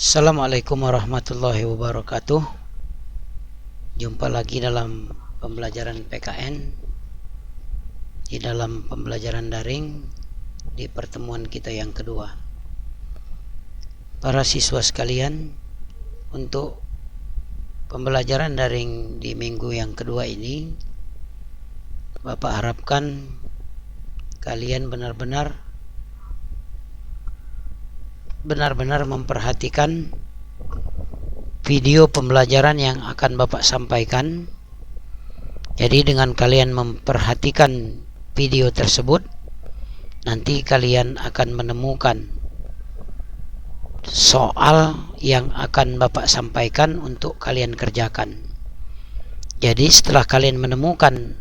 Assalamualaikum warahmatullahi wabarakatuh. Jumpa lagi dalam pembelajaran PKN di dalam pembelajaran daring di pertemuan kita yang kedua. Para siswa sekalian, untuk pembelajaran daring di minggu yang kedua ini, Bapak harapkan kalian benar-benar memperhatikan video pembelajaran yang akan Bapak sampaikan. Jadi dengan kalian memperhatikan video tersebut, nanti kalian akan menemukan soal yang akan Bapak sampaikan untuk kalian kerjakan. Jadi setelah kalian menemukan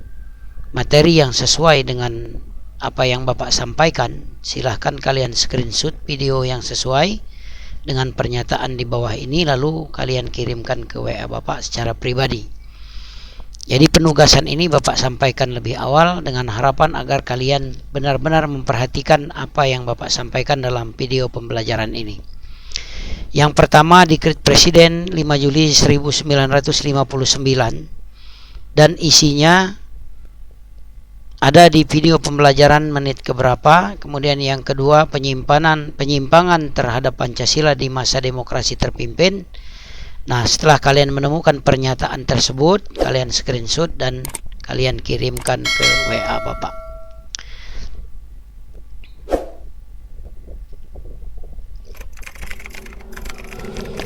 materi yang sesuai dengan apa yang Bapak sampaikan, silahkan kalian screenshot video yang sesuai dengan pernyataan di bawah ini, lalu kalian kirimkan ke WA Bapak secara pribadi. Jadi penugasan ini Bapak sampaikan lebih awal dengan harapan agar kalian benar-benar memperhatikan apa yang Bapak sampaikan dalam video pembelajaran ini. Yang pertama, Dekret Presiden 5 Juli 1959 dan isinya ada di video pembelajaran menit keberapa. Kemudian yang kedua, penyimpangan terhadap Pancasila di masa demokrasi terpimpin. Nah, setelah kalian menemukan pernyataan tersebut, kalian screenshot dan kalian kirimkan ke WA Bapak.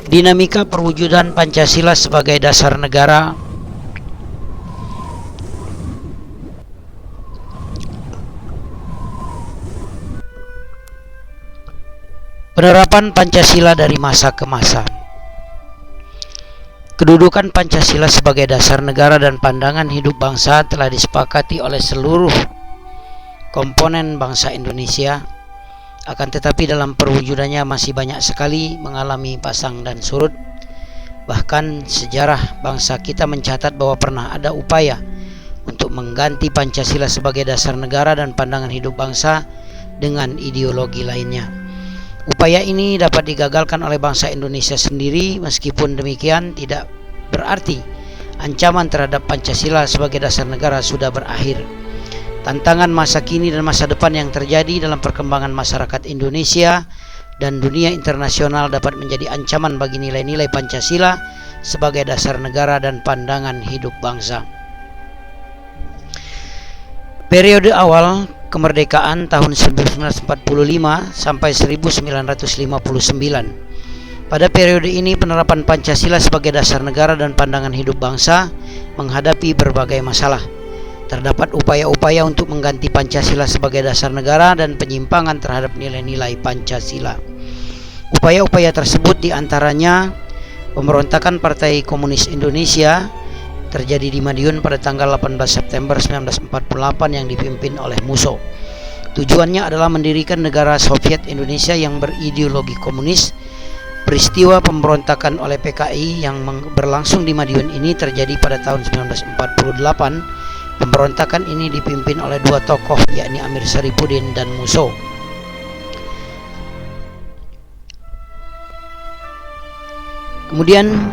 Dinamika perwujudan Pancasila sebagai dasar negara. Penerapan Pancasila dari masa ke masa. Kedudukan Pancasila sebagai dasar negara dan pandangan hidup bangsa telah disepakati oleh seluruh komponen bangsa Indonesia. Akan tetapi dalam perwujudannya masih banyak sekali mengalami pasang dan surut. Bahkan sejarah bangsa kita mencatat bahwa pernah ada upaya untuk mengganti Pancasila sebagai dasar negara dan pandangan hidup bangsa dengan ideologi lainnya. Upaya ini dapat digagalkan oleh bangsa Indonesia sendiri. Meskipun demikian, tidak berarti ancaman terhadap Pancasila sebagai dasar negara sudah berakhir. Tantangan masa kini dan masa depan yang terjadi dalam perkembangan masyarakat Indonesia dan dunia internasional dapat menjadi ancaman bagi nilai-nilai Pancasila sebagai dasar negara dan pandangan hidup bangsa. Periode awal kemerdekaan tahun 1945 sampai 1959. Pada periode ini penerapan Pancasila sebagai dasar negara dan pandangan hidup bangsa menghadapi berbagai masalah. Terdapat upaya-upaya untuk mengganti Pancasila sebagai dasar negara dan penyimpangan terhadap nilai-nilai Pancasila. Upaya-upaya tersebut diantaranya pemberontakan Partai Komunis Indonesia terjadi di Madiun pada tanggal 18 September 1948 yang dipimpin oleh Musso. Tujuannya adalah mendirikan negara Soviet Indonesia yang berideologi komunis. Peristiwa pemberontakan oleh PKI yang berlangsung di Madiun ini terjadi pada tahun 1948. Pemberontakan ini dipimpin oleh dua tokoh, yakni Amir Syarifuddin dan Musso. Kemudian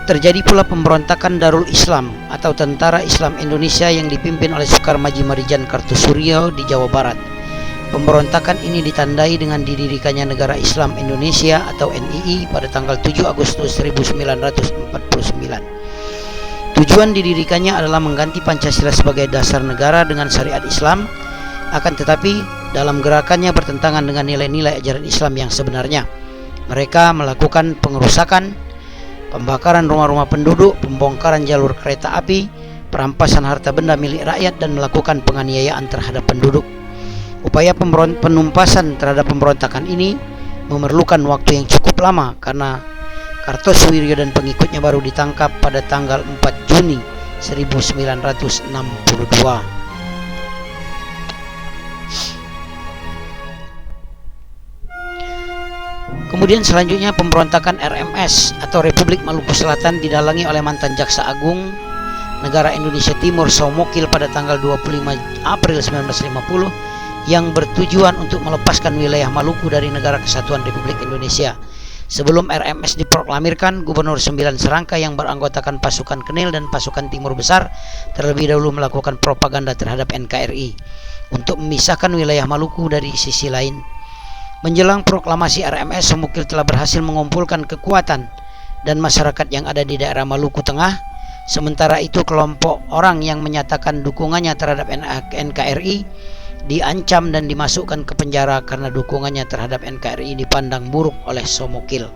terjadi pula pemberontakan Darul Islam atau Tentara Islam Indonesia yang dipimpin oleh Soekarmaji Marijan Kartosuryo di Jawa Barat. Pemberontakan ini ditandai dengan didirikannya Negara Islam Indonesia atau NII pada tanggal 7 Agustus 1949. Tujuan didirikannya adalah mengganti Pancasila sebagai dasar negara dengan syariat Islam, akan tetapi dalam gerakannya bertentangan dengan nilai-nilai ajaran Islam yang sebenarnya. Mereka melakukan pengerusakan, pembakaran rumah-rumah penduduk, pembongkaran jalur kereta api, perampasan harta benda milik rakyat, dan melakukan penganiayaan terhadap penduduk. Upaya penumpasan terhadap pemberontakan ini memerlukan waktu yang cukup lama karena Kartosuryo dan pengikutnya baru ditangkap pada tanggal 4 Juni 1962. Kemudian selanjutnya pemberontakan RMS atau Republik Maluku Selatan didalangi oleh mantan Jaksa Agung Negara Indonesia Timur Soemokil pada tanggal 25 April 1950 yang bertujuan untuk melepaskan wilayah Maluku dari Negara Kesatuan Republik Indonesia. Sebelum RMS diproklamirkan, Gubernur 9 Serangka yang beranggotakan pasukan Kenil dan pasukan Timur Besar terlebih dahulu melakukan propaganda terhadap NKRI untuk memisahkan wilayah Maluku dari sisi lain. Menjelang proklamasi RMS, Somukil telah berhasil mengumpulkan kekuatan dan masyarakat yang ada di daerah Maluku Tengah. Sementara itu, kelompok orang yang menyatakan dukungannya terhadap NKRI diancam dan dimasukkan ke penjara karena dukungannya terhadap NKRI dipandang buruk oleh Somukil.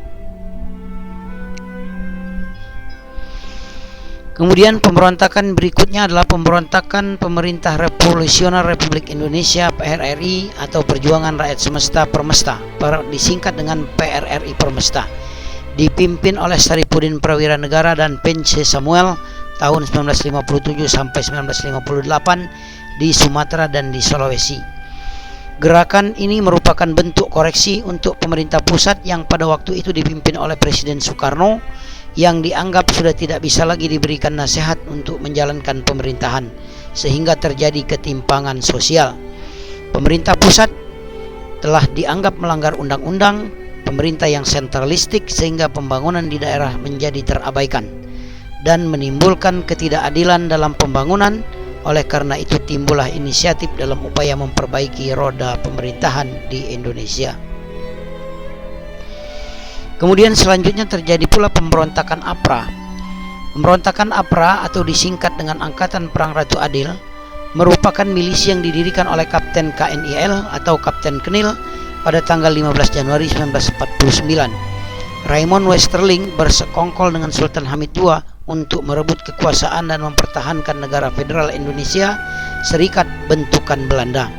Kemudian pemberontakan berikutnya adalah pemberontakan Pemerintah Revolusioner Republik Indonesia PRRI atau Perjuangan Rakyat Semesta Permesta, disingkat dengan PRRI Permesta, dipimpin oleh Saripudin Prawira Negara dan Pence Samuel tahun 1957 sampai 1958 di Sumatera dan di Sulawesi. Gerakan ini merupakan bentuk koreksi untuk pemerintah pusat yang pada waktu itu dipimpin oleh Presiden Soekarno yang dianggap sudah tidak bisa lagi diberikan nasihat untuk menjalankan pemerintahan, sehingga terjadi ketimpangan sosial. Pemerintah pusat telah dianggap melanggar undang-undang, pemerintah yang sentralistik sehingga pembangunan di daerah menjadi terabaikan dan menimbulkan ketidakadilan dalam pembangunan. Oleh karena itu timbullah inisiatif dalam upaya memperbaiki roda pemerintahan di Indonesia. Kemudian selanjutnya terjadi pula pemberontakan APRA. Pemberontakan APRA atau disingkat dengan Angkatan Perang Ratu Adil merupakan milisi yang didirikan oleh Kapten KNIL atau Kapten Kenil pada tanggal 15 Januari 1949. Raymond Westerling bersekongkol dengan Sultan Hamid II untuk merebut kekuasaan dan mempertahankan negara federal Indonesia Serikat bentukan Belanda.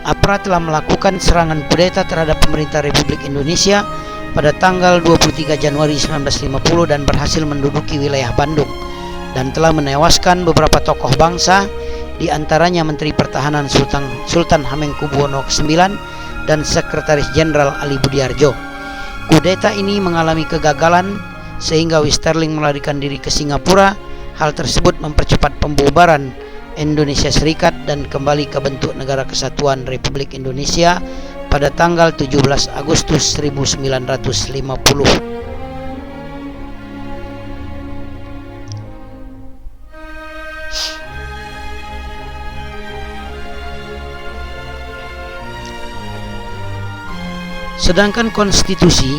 APRA telah melakukan serangan kudeta terhadap pemerintah Republik Indonesia pada tanggal 23 Januari 1950 dan berhasil menduduki wilayah Bandung dan telah menewaskan beberapa tokoh bangsa, di antaranya Menteri Pertahanan Sultan Hamengkubuwono IX dan Sekretaris Jenderal Ali Budiarjo. Kudeta ini mengalami kegagalan sehingga Westerling melarikan diri ke Singapura. Hal tersebut mempercepat pembubaran Indonesia Serikat dan kembali ke bentuk Negara Kesatuan Republik Indonesia pada tanggal 17 Agustus 1950. Sedangkan konstitusi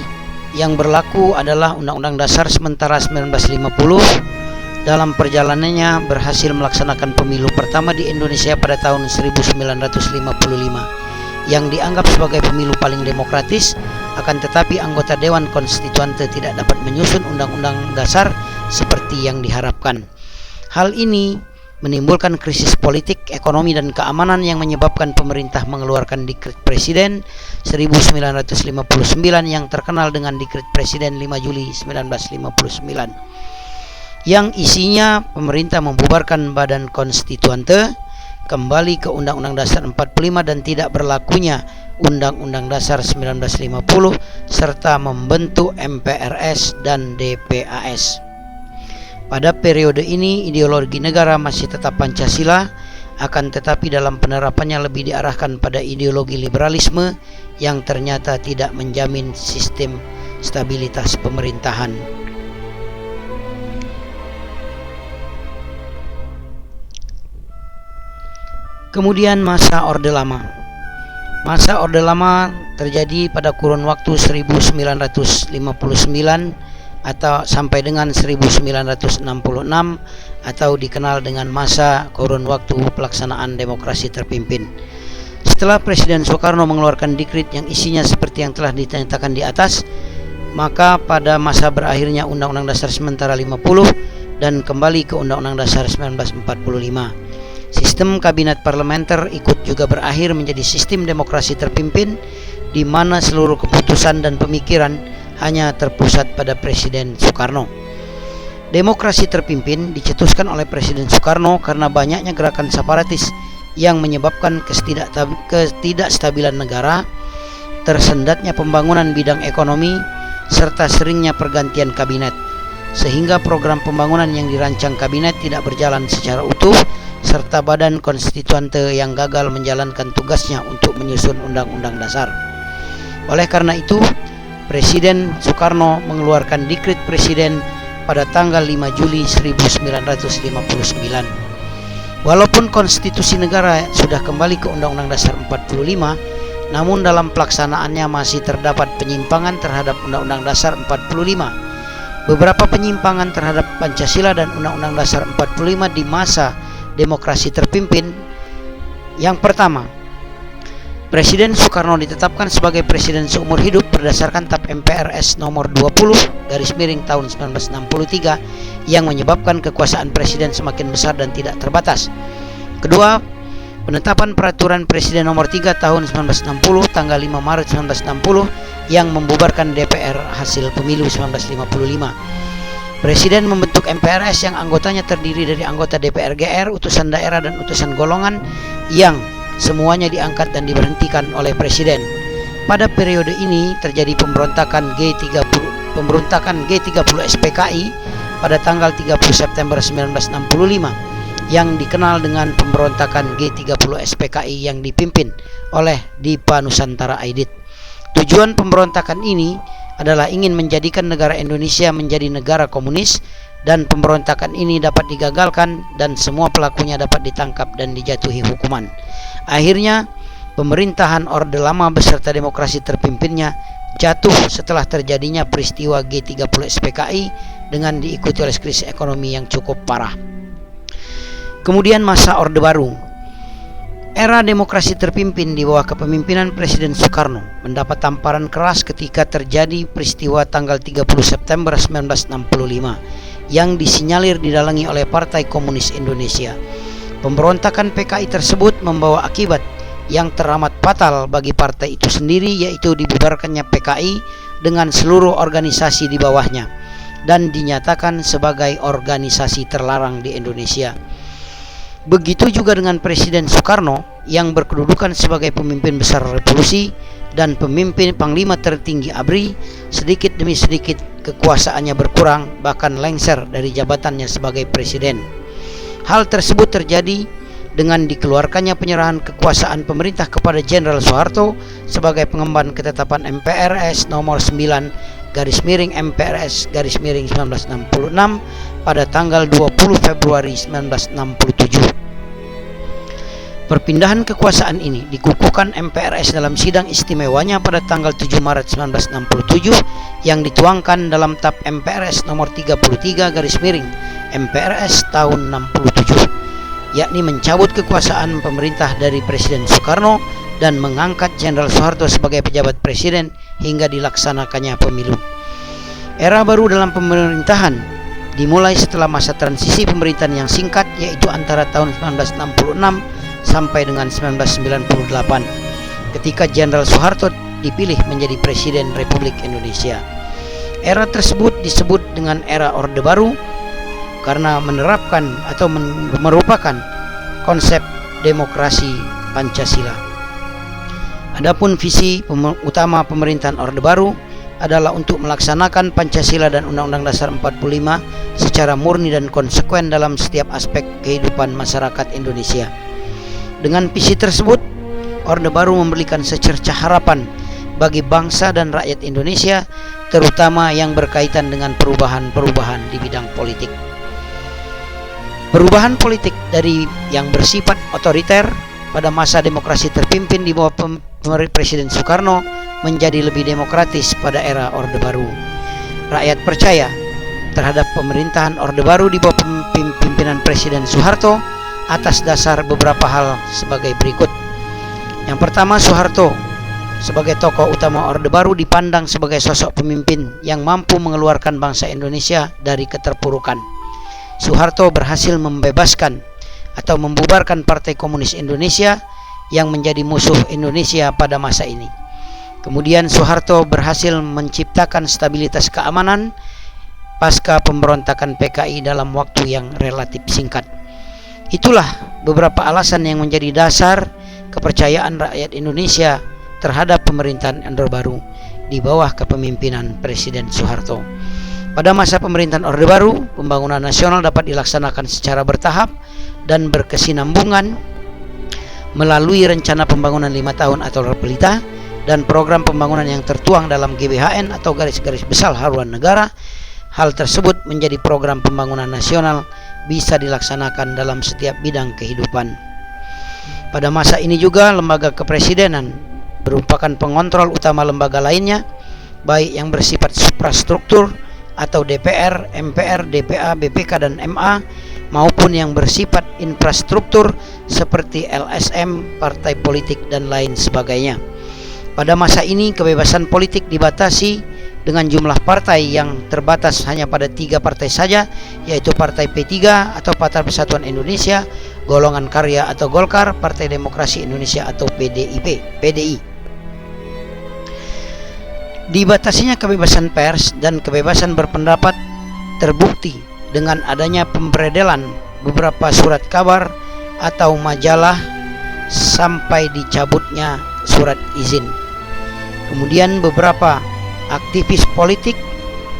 yang berlaku adalah Undang-Undang Dasar Sementara 1950. Dalam perjalanannya berhasil melaksanakan pemilu pertama di Indonesia pada tahun 1955 yang dianggap sebagai pemilu paling demokratis. Akan tetapi anggota Dewan Konstituante tidak dapat menyusun Undang-Undang Dasar seperti yang diharapkan. Hal ini menimbulkan krisis politik, ekonomi, dan keamanan yang menyebabkan pemerintah mengeluarkan Dekret Presiden 1959 yang terkenal dengan Dekret Presiden 5 Juli 1959 yang isinya pemerintah membubarkan Badan Konstituante, kembali ke Undang-Undang Dasar 45 dan tidak berlakunya Undang-Undang Dasar 1950 serta membentuk MPRS dan DPAS. Pada periode ini ideologi negara masih tetap Pancasila, akan tetapi dalam penerapannya lebih diarahkan pada ideologi liberalisme yang ternyata tidak menjamin sistem stabilitas pemerintahan. Kemudian masa Orde Lama. Masa Orde Lama terjadi pada kurun waktu 1959 atau sampai dengan 1966 atau dikenal dengan masa kurun waktu pelaksanaan demokrasi terpimpin. Setelah Presiden Soekarno mengeluarkan dekret yang isinya seperti yang telah dinyatakan di atas, maka pada masa berakhirnya Undang-Undang Dasar Sementara 50 dan kembali ke Undang-Undang Dasar 1945. Sistem kabinet parlementer ikut juga berakhir menjadi sistem demokrasi terpimpin di mana seluruh keputusan dan pemikiran hanya terpusat pada Presiden Soekarno. Demokrasi terpimpin dicetuskan oleh Presiden Soekarno karena banyaknya gerakan separatis yang menyebabkan ketidakstabilan negara, tersendatnya pembangunan bidang ekonomi, serta seringnya pergantian kabinet, sehingga program pembangunan yang dirancang kabinet tidak berjalan secara utuh, serta Badan Konstituante yang gagal menjalankan tugasnya untuk menyusun Undang-Undang Dasar. Oleh karena itu, Presiden Soekarno mengeluarkan Dekret Presiden pada tanggal 5 Juli 1959. Walaupun konstitusi negara sudah kembali ke Undang-Undang Dasar 45, namun dalam pelaksanaannya masih terdapat penyimpangan terhadap Undang-Undang Dasar 45. Beberapa penyimpangan terhadap Pancasila dan Undang-Undang Dasar 45 di masa demokrasi terpimpin. Yang pertama, Presiden Soekarno ditetapkan sebagai presiden seumur hidup berdasarkan TAP MPRS nomor 20 tahun 1963 yang menyebabkan kekuasaan presiden semakin besar dan tidak terbatas. Kedua, penetapan peraturan presiden nomor 3 tahun 1960 tanggal 5 Maret 1960 yang membubarkan DPR hasil pemilu 1955. Presiden membentuk MPRS yang anggotanya terdiri dari anggota DPR GR, utusan daerah dan utusan golongan yang semuanya diangkat dan diberhentikan oleh presiden. Pada periode ini terjadi pemberontakan G30 SPKI pada tanggal 30 September 1965 yang dikenal dengan pemberontakan G30 SPKI yang dipimpin oleh Dipa Nusantara Aidit. Tujuan pemberontakan ini adalah ingin menjadikan negara Indonesia menjadi negara komunis, dan pemberontakan ini dapat digagalkan dan semua pelakunya dapat ditangkap dan dijatuhi hukuman. Akhirnya pemerintahan Orde Lama beserta demokrasi terpimpinnya jatuh setelah terjadinya peristiwa G30 SPKI dengan diikuti oleh krisis ekonomi yang cukup parah. Kemudian masa Orde Baru. Era demokrasi terpimpin di bawah kepemimpinan Presiden Soekarno mendapat tamparan keras ketika terjadi peristiwa tanggal 30 September 1965 yang disinyalir didalangi oleh Partai Komunis Indonesia. Pemberontakan PKI tersebut membawa akibat yang teramat fatal bagi partai itu sendiri, yaitu dibubarkannya PKI dengan seluruh organisasi di bawahnya dan dinyatakan sebagai organisasi terlarang di Indonesia. Begitu juga dengan Presiden Soekarno yang berkedudukan sebagai pemimpin besar revolusi dan pemimpin panglima tertinggi ABRI. Sedikit demi sedikit kekuasaannya berkurang, bahkan lengser dari jabatannya sebagai presiden. Hal tersebut terjadi dengan dikeluarkannya penyerahan kekuasaan pemerintah kepada Jenderal Soeharto sebagai pengemban ketetapan MPRS nomor 9 MPRS 1966 pada tanggal 20 Februari 1967. Perpindahan kekuasaan ini dikukuhkan MPRS dalam sidang istimewanya pada tanggal 7 Maret 1967 yang dituangkan dalam TAP MPRS nomor 33 MPRS tahun 67, yakni mencabut kekuasaan pemerintah dari Presiden Soekarno dan mengangkat Jenderal Soeharto sebagai pejabat presiden hingga dilaksanakannya pemilu. Era baru dalam pemerintahan dimulai setelah masa transisi pemerintahan yang singkat, yaitu antara tahun 1966 sampai dengan 1998 ketika Jenderal Soeharto dipilih menjadi Presiden Republik Indonesia. Era tersebut disebut dengan era Orde Baru karena menerapkan atau merupakan konsep demokrasi Pancasila. Adapun visi utama pemerintahan Orde Baru adalah untuk melaksanakan Pancasila dan Undang-Undang Dasar 45 secara murni dan konsekuen dalam setiap aspek kehidupan masyarakat Indonesia. Dengan visi tersebut, Orde Baru memberikan secercah harapan bagi bangsa dan rakyat Indonesia, terutama yang berkaitan dengan perubahan-perubahan di bidang politik. Perubahan politik dari yang bersifat otoriter pada masa demokrasi terpimpin di bawah Presiden Soekarno menjadi lebih demokratis pada era Orde Baru. Rakyat percaya terhadap pemerintahan Orde Baru di bawah pimpinan Presiden Soeharto atas dasar beberapa hal sebagai berikut. Yang pertama, Soeharto sebagai tokoh utama Orde Baru dipandang sebagai sosok pemimpin yang mampu mengeluarkan bangsa Indonesia dari keterpurukan. Soeharto berhasil membebaskan atau membubarkan Partai Komunis Indonesia yang menjadi musuh Indonesia pada masa ini. Kemudian Soeharto berhasil menciptakan stabilitas keamanan pasca pemberontakan PKI dalam waktu yang relatif singkat. Itulah beberapa alasan yang menjadi dasar kepercayaan rakyat Indonesia terhadap pemerintahan Orde Baru di bawah kepemimpinan Presiden Soeharto. Pada masa pemerintahan Orde Baru, pembangunan nasional dapat dilaksanakan secara bertahap dan berkesinambungan melalui rencana pembangunan 5 tahun atau RPLITA dan program pembangunan yang tertuang dalam GBHN atau garis-garis besar haluan negara. Hal tersebut menjadi program pembangunan nasional bisa dilaksanakan dalam setiap bidang kehidupan. Pada masa ini juga lembaga kepresidenan merupakan pengontrol utama lembaga lainnya, baik yang bersifat suprastruktur atau DPR, MPR, DPA, BPK, dan MA, maupun yang bersifat infrastruktur seperti LSM, partai politik, dan lain sebagainya. Pada masa ini kebebasan politik dibatasi dengan jumlah partai yang terbatas hanya pada 3 partai saja, yaitu Partai P3 atau Partai Persatuan Indonesia, Golongan Karya atau Golkar, Partai Demokrasi Indonesia atau PDI. Dibatasinya kebebasan pers dan kebebasan berpendapat terbukti dengan adanya pemberedelan beberapa surat kabar atau majalah sampai dicabutnya surat izin. Kemudian beberapa aktivis politik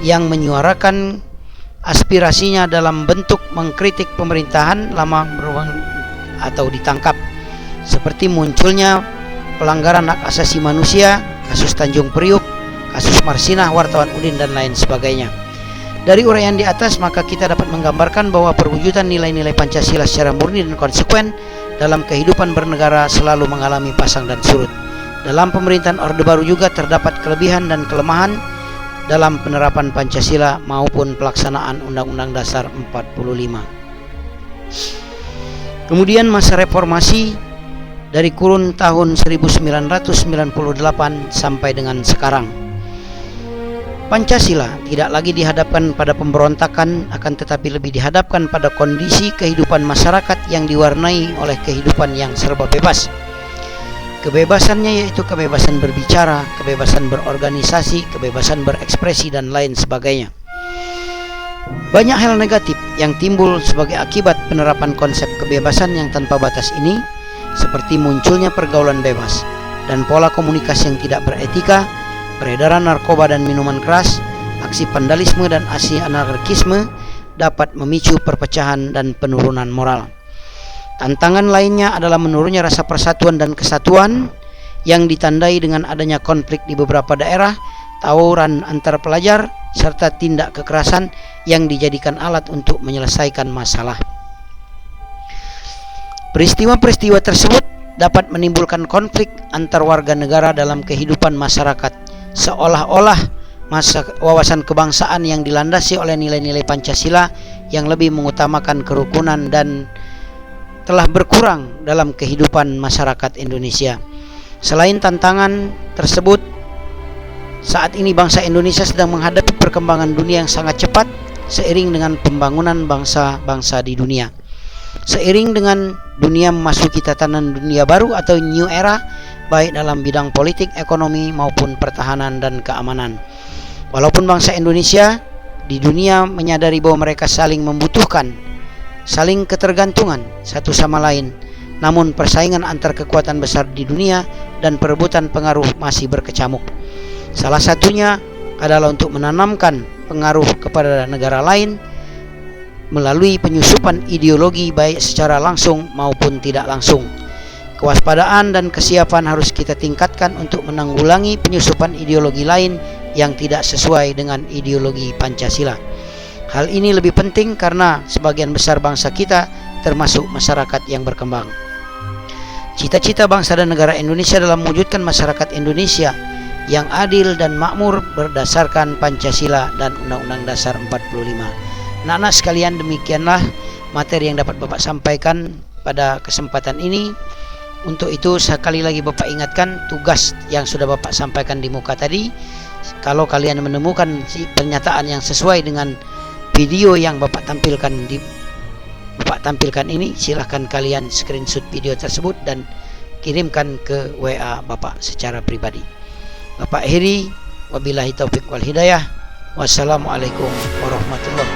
yang menyuarakan aspirasinya dalam bentuk mengkritik pemerintahan lama atau ditangkap, seperti munculnya pelanggaran hak asasi manusia, kasus Tanjung Priuk, kasus Marsinah, wartawan Udin, dan lain sebagainya. Dari uraian di atas, maka kita dapat menggambarkan bahwa perwujudan nilai-nilai Pancasila secara murni dan konsekuen dalam kehidupan bernegara selalu mengalami pasang dan surut. Dalam pemerintahan Orde Baru juga terdapat kelebihan dan kelemahan dalam penerapan Pancasila maupun pelaksanaan Undang-Undang Dasar 45. Kemudian masa reformasi dari kurun tahun 1998 sampai dengan sekarang. Pancasila tidak lagi dihadapkan pada pemberontakan, akan tetapi lebih dihadapkan pada kondisi kehidupan masyarakat yang diwarnai oleh kehidupan yang serba bebas. Kebebasannya yaitu kebebasan berbicara, kebebasan berorganisasi, kebebasan berekspresi, dan lain sebagainya. Banyak hal negatif yang timbul sebagai akibat penerapan konsep kebebasan yang tanpa batas ini, seperti munculnya pergaulan bebas dan pola komunikasi yang tidak beretika, peredaran narkoba dan minuman keras, aksi vandalisme dan aksi anarkisme dapat memicu perpecahan dan penurunan moral. Tantangan lainnya adalah menurunnya rasa persatuan dan kesatuan yang ditandai dengan adanya konflik di beberapa daerah, tawuran antar pelajar, serta tindak kekerasan yang dijadikan alat untuk menyelesaikan masalah. Peristiwa-peristiwa tersebut dapat menimbulkan konflik antar warga negara dalam kehidupan masyarakat, seolah-olah wawasan kebangsaan yang dilandasi oleh nilai-nilai Pancasila yang lebih mengutamakan kerukunan dan telah berkurang dalam kehidupan masyarakat Indonesia. Selain tantangan tersebut, saat ini bangsa Indonesia sedang menghadapi perkembangan dunia yang sangat cepat seiring dengan pembangunan bangsa-bangsa di dunia. Seiring dengan dunia memasuki tatanan dunia baru atau new era, baik dalam bidang politik, ekonomi, maupun pertahanan dan keamanan. Walaupun bangsa Indonesia di dunia menyadari bahwa mereka saling membutuhkan, saling ketergantungan satu sama lain, namun persaingan antar kekuatan besar di dunia dan perebutan pengaruh masih berkecamuk. Salah satunya adalah untuk menanamkan pengaruh kepada negara lain melalui penyusupan ideologi baik secara langsung maupun tidak langsung. Kewaspadaan dan kesiapan harus kita tingkatkan untuk menanggulangi penyusupan ideologi lain yang tidak sesuai dengan ideologi Pancasila. Hal ini lebih penting karena sebagian besar bangsa kita termasuk masyarakat yang berkembang. Cita-cita bangsa dan negara Indonesia dalam mewujudkan masyarakat Indonesia yang adil dan makmur berdasarkan Pancasila dan Undang-Undang Dasar 45. Anak-anak sekalian, demikianlah materi yang dapat Bapak sampaikan pada kesempatan ini. Untuk itu sekali lagi Bapak ingatkan tugas yang sudah Bapak sampaikan di muka tadi. Kalau kalian menemukan pernyataan yang sesuai dengan video yang Bapak tampilkan ini, silahkan kalian screenshot video tersebut dan kirimkan ke WA Bapak secara pribadi. Bapak akhiri, wabillahi taufik wal hidayah. Wassalamualaikum warahmatullahi wabarakatuh.